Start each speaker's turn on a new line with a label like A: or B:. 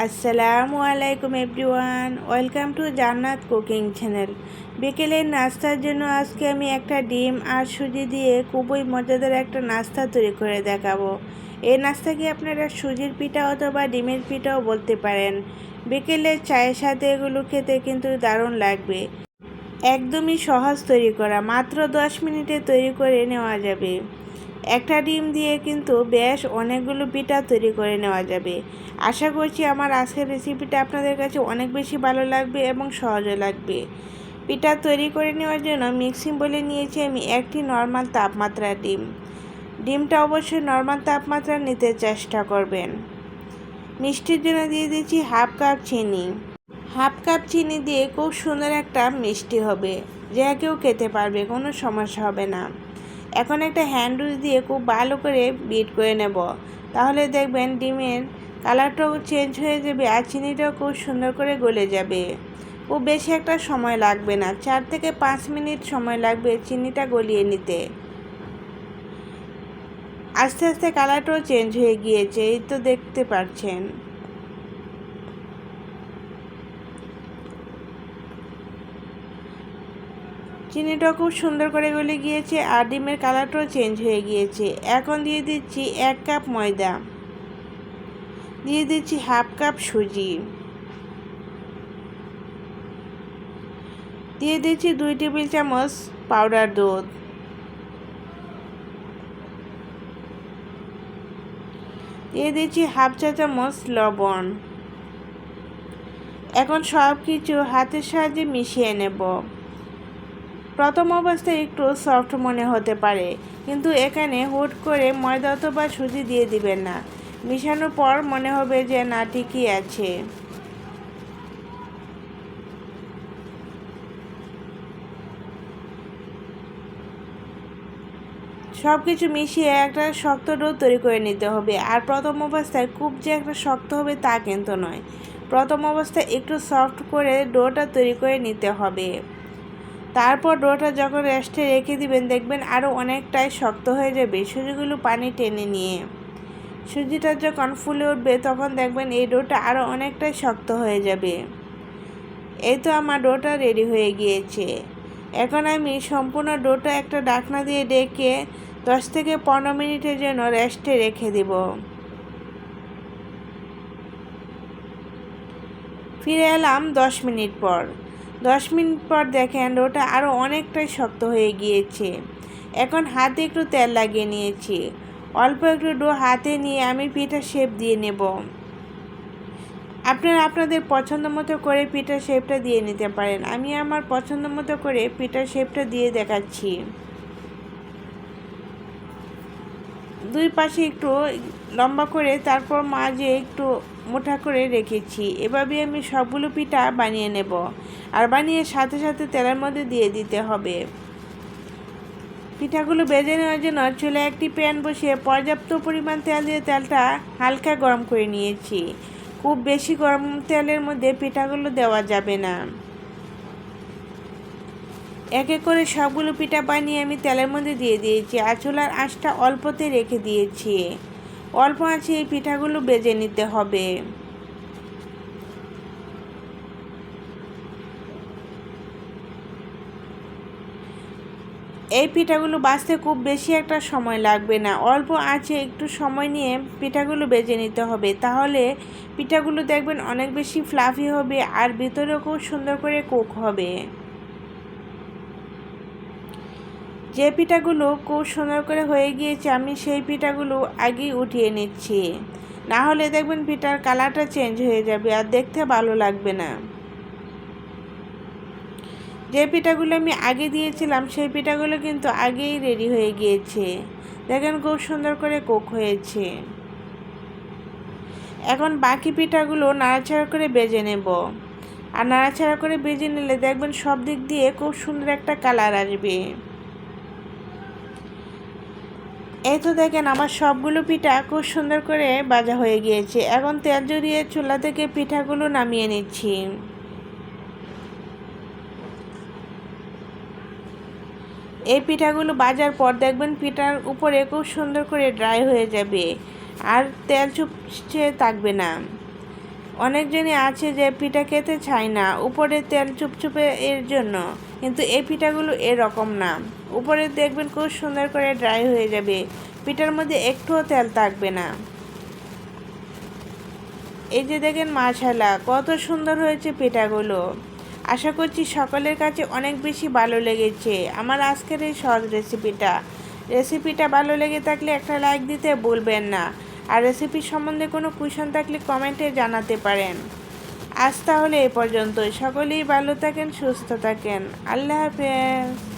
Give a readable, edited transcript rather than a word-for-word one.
A: আসসালামু আলাইকুম everyone, welcome to জান্নাত কুকিং চ্যানেল। বিকেলের নাস্তার জন্য আজকে আমি একটা ডিম আর সুজি দিয়ে খুবই মজাদার একটা নাস্তা তৈরি করে দেখাবো। এই নাস্তাকে আপনারা সুজির পিঠা অথবা ডিমের পিঠাও বলতে পারেন। বিকেলের চায়ের সাথে এগুলো খেতে কিন্তু দারুণ লাগবে। একদমই সহজ তৈরি করা, মাত্র 10 মিনিটে তৈরি করে নেওয়া যাবে। একটা ডিম দিয়ে কিন্তু বেশ অনেকগুলো পিঠা তৈরি করে নেওয়া যাবে। আশা করছি আমার আজকের রেসিপিটা আপনাদের কাছে অনেক বেশি ভালো লাগবে এবং সহজও লাগবে। পিঠা তৈরি করে নেওয়ার জন্য মিক্সিং বলে নিয়েছি আমি একটি নর্মাল তাপমাত্রার ডিম। ডিমটা অবশ্যই নর্মাল তাপমাত্রা নিতে চেষ্টা করবেন। মিষ্টির জন্য দিয়ে দিচ্ছি হাফ কাপ চিনি। হাফ কাপ চিনি দিয়ে খুব সুন্দর একটা মিষ্টি হবে, যে কেউ খেতে পারবে, কোনো সমস্যা হবে না। এখন একটা হ্যান্ড উইচ দিয়ে খুব ভালো করে বিট করে নেব, তাহলে দেখবেন ডিমের কালারটাও চেঞ্জ হয়ে যাবে আর চিনিটাও খুব সুন্দর করে গলে যাবে। খুব বেশি একটা সময় লাগবে না, 4 থেকে 5 মিনিট সময় লাগবে চিনিটা গলিয়ে নিতে। আস্তে আস্তে কালারটাও চেঞ্জ হয়ে গিয়েছে, এই তো দেখতে পাচ্ছেন। চিনিটা খুব সুন্দর করে গলে গিয়েছে আর ডিমের কালারটাও চেঞ্জ হয়ে গিয়েছে। এখন দিয়ে দিচ্ছি 1 কাপ ময়দা, দিয়ে দিচ্ছি হাফ কাপ সুজি, দিয়ে দিচ্ছি 2 টেবিল চামচ পাউডার দুধ, দিয়ে দিচ্ছি হাফ চা চামচ লবণ। এখন সব কিছু হাতের সাহায্যে মিশিয়ে নেব। প্রথম অবস্থায় একটু সফট মনে হতে পারে, কিন্তু এখানে হুট করে ময়দা অথবা সুজি দিয়ে দিবেন না। মিশানোর পর মনে হবে যে না, ঠিকই আছে। সব কিছু মিশিয়ে একটা শক্ত ডো তৈরি করে নিতে হবে। আর প্রথম অবস্থায় খুব যে একটা শক্ত হবে তা কিন্তু নয়, প্রথম অবস্থায় একটু সফট করে ডোটা তৈরি করে নিতে হবে। তারপর ডোটা যখন রেস্টে রেখে দিবেন, দেখবেন আরও অনেকটাই শক্ত হয়ে যাবে সুজিগুলো পানি টেনে নিয়ে। সুজিটা যখন ফুলে উঠবে তখন দেখবেন এই ডোটা আরও অনেকটাই শক্ত হয়ে যাবে। এই তো আমার ডোটা রেডি হয়ে গিয়েছে। এখন আমি সম্পূর্ণ ডোটা একটা ঢাকনা দিয়ে ঢেকে 10 থেকে 15 মিনিটের জন্য রেস্টে রেখে দেব। ফিরে এলাম 10 মিনিট পর। 10 মিনিট পর দেখেন ডোটা আরও অনেকটাই শক্ত হয়ে গিয়েছে। এখন হাতে একটু তেল লাগিয়ে নিয়েছি। অল্প একটু ডো হাতে নিয়ে আমি পিঠার শেপ দিয়ে নেব। আপনারা আপনাদের পছন্দ মতো করে পিঠার শেপটা দিয়ে নিতে পারেন। আমি আমার পছন্দ মতো করে পিঠার শেপটা দিয়ে দেখাচ্ছি। দুই পাশে একটু লম্বা করে, তারপর মাঝে একটু মোটা করে রেখেছি। এভাবে আমি সবগুলো পিঠা বানিয়ে নেব। আর বানিয়ে সাথে সাথে তেলের মধ্যে দিয়ে দিতে হবে। পিঠাগুলো ভেজে নেওয়ার জন্য চুলায় একটি প্যান বসিয়ে পর্যাপ্ত পরিমাণ তেল দিয়ে তেলটা হালকা গরম করে নিয়েছি। খুব বেশি গরম তেলের মধ্যে পিঠাগুলো দেওয়া যাবে না। এক এক করে সবগুলো পিঠা বানিয়ে আমি তেলের মধ্যে দিয়ে দিয়েছি আর চুলার আঁচটা অল্পতে রেখে দিয়েছি। অল্প আঁচে এই পিঠাগুলো ভেজে নিতে হবে। এই পিঠাগুলো ভাজতে খুব বেশি একটা সময় লাগবে না, অল্প আঁচে একটু সময় নিয়ে পিঠাগুলো ভেজে নিতে হবে। তাহলে পিঠাগুলো দেখবেন অনেক বেশি ফ্লাফি হবে আর ভিতরেও খুব সুন্দর করে কুক হবে। যে পিঠাগুলো খুব সুন্দর করে হয়ে গিয়েছে আমি সেই পিঠাগুলো আগেই উঠিয়ে নিচ্ছি, না হলে দেখবেন পিঠার কালারটা চেঞ্জ হয়ে যাবে আর দেখতে ভালো লাগবে না। যে পিঠাগুলো আমি আগে দিয়েছিলাম সেই পিঠাগুলো কিন্তু আগেই রেডি হয়ে গিয়েছে। দেখেন খুব সুন্দর করে কুক হয়েছে। এখন বাকি পিঠাগুলো নাড়াচাড়া করে ভেজে নেব। আর নাড়াচাড়া করে ভেজে নিলে দেখবেন সব দিক দিয়ে খুব সুন্দর একটা কালার আসবে। এই তো দেখেন আমার সবগুলো পিঠা খুব সুন্দর করে ভাজা হয়ে গিয়েছে। এখন তেল জড়িয়ে চুলা থেকে পিঠাগুলো নামিয়ে নিচ্ছি। এই পিঠাগুলো ভাজার পর দেখবেন পিঠার উপরে খুব সুন্দর করে ড্রাই হয়ে যাবে আর তেল চুপসে থাকবে না। অনেকজনই আছে যে পিঠা খেতে চায় না, উপরে তেল চুপচুপে এর জন্য, কিন্তু এই পিঠাগুলো এরকম না। উপরে দেখবেন খুব সুন্দর করে ড্রাই হয়ে যাবে, পিঠার মধ্যে একটুও তেল থাকবে না। এই যে দেখেন মাশাআল্লাহ কত সুন্দর হয়েছে পিঠাগুলো। আশা করছি সকলের কাছে অনেক বেশি ভালো লেগেছে আমার আজকের এই সহজ রেসিপিটা ভালো লেগে থাকলে একটা লাইক দিতে ভুলবেন না। আর রেসিপি সম্বন্ধে কোনো কোয়েশ্চন থাকলে কমেন্টে জানাতে পারেন। আজ তাহলে এ পর্যন্তই। সকলেই ভালো থাকেন, সুস্থ থাকেন। আল্লাহ হাফেজ।